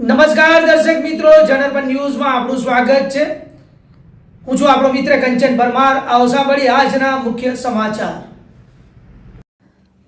નમસ્કાર દર્શક મિત્રો, જનરપન ન્યૂઝમાં આપનું સ્વાગત છે। હું છું આપણો મિત્ર કંચન પરમાર। આવો સાંભળીએ આજના મુખ્ય સમાચાર।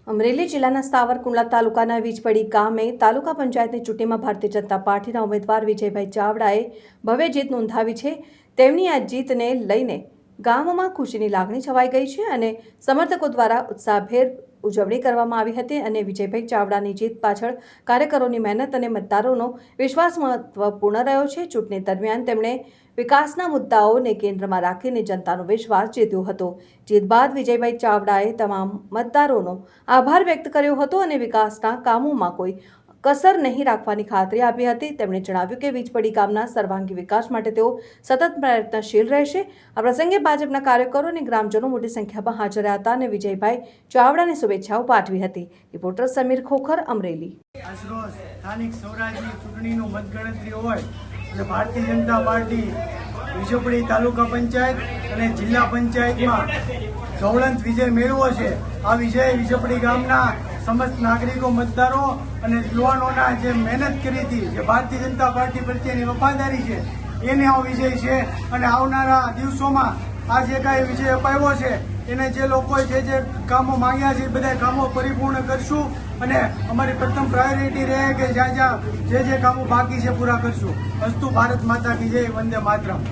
અમરેલી જિલ્લાના સાવરકુંડલા તાલુકાના વીજપડી ગામે તાલુકા પંચાયતની ચૂંટણીમાં ભારતીય જનતા પાર્ટીના ઉમેદવાર વિજયભાઈ ચાવડાએ ભવ્ય જીત નોંધાવી છે। તેમની આ જીતને લઈને ગામમાં ખુશીની લાગણી છવાઈ ગઈ છે અને સમર્થકો દ્વારા ઉત્સાહભેર ઉજવણી કરવામાં આવી હતી અને વિજયભાઈ ચાવડાની જીત પાછળ કાર્યકરોની મહેનત અને મતદારોનો વિશ્વાસ મહત્વપૂર્ણ રહ્યો છે। ચૂંટણી દરમિયાન તેમણે વિકાસના મુદ્દાઓને કેન્દ્રમાં રાખીને જનતાનો વિશ્વાસ જીત્યો હતો। જીત બાદ વિજયભાઈ ચાવડાએ તમામ મતદારોનો આભાર વ્યક્ત કર્યો હતો અને વિકાસના કામોમાં કોઈ કસર નહીં રાખવાની ખાતરી આપી હતી। તેમણે જણાવ્યું કે વીજપડી ગામના સર્વાંગી વિકાસ માટે તેઓ સતત પ્રયત્નશીલ રહેશે। આ પ્રસંગે ભાજપના કાર્યકરો અને ગ્રામજનો મોટી સંખ્યામાં હાજર રહ્યા હતા અને વિજયભાઈ ચાવડાને શુભેચ્છાઓ પાઠવી હતી। રિપોર્ટર સમીર ખોખર, અમરેલી। આજરોજ સ્થાનિક સ્વરાજની ચૂંટણીનું મતગણતરી હોય અને ભારતીય જનતા પાર્ટી વીજપડી તાલુકા પંચાયત અને જિલ્લા પંચાયતમાં જ્વલંત વિજય મેળવ્યો છે। આ વિજય વીજપડી ગામના સમસ્ત નાગરિકો, મતદારો અને યુવાનોના જે મહેનત કરી હતી, જે ભારતીય જનતા પાર્ટી પ્રત્યેની વફાદારી છે, એને આ વિજય છે અને આવનારા દિવસોમાં આ જે કાંઈ વિજય અપાવ્યો છે એને જે લોકોએ જે કામો માંગ્યા છે એ બધા કામો પરિપૂર્ણ કરશું અને અમારી પ્રથમ પ્રાયોરિટી રહે કે જ્યાં જે કામો બાકી છે પૂરા કરશું। અસ્તુ ભારત માતા કી જય, વંદે માતરમ।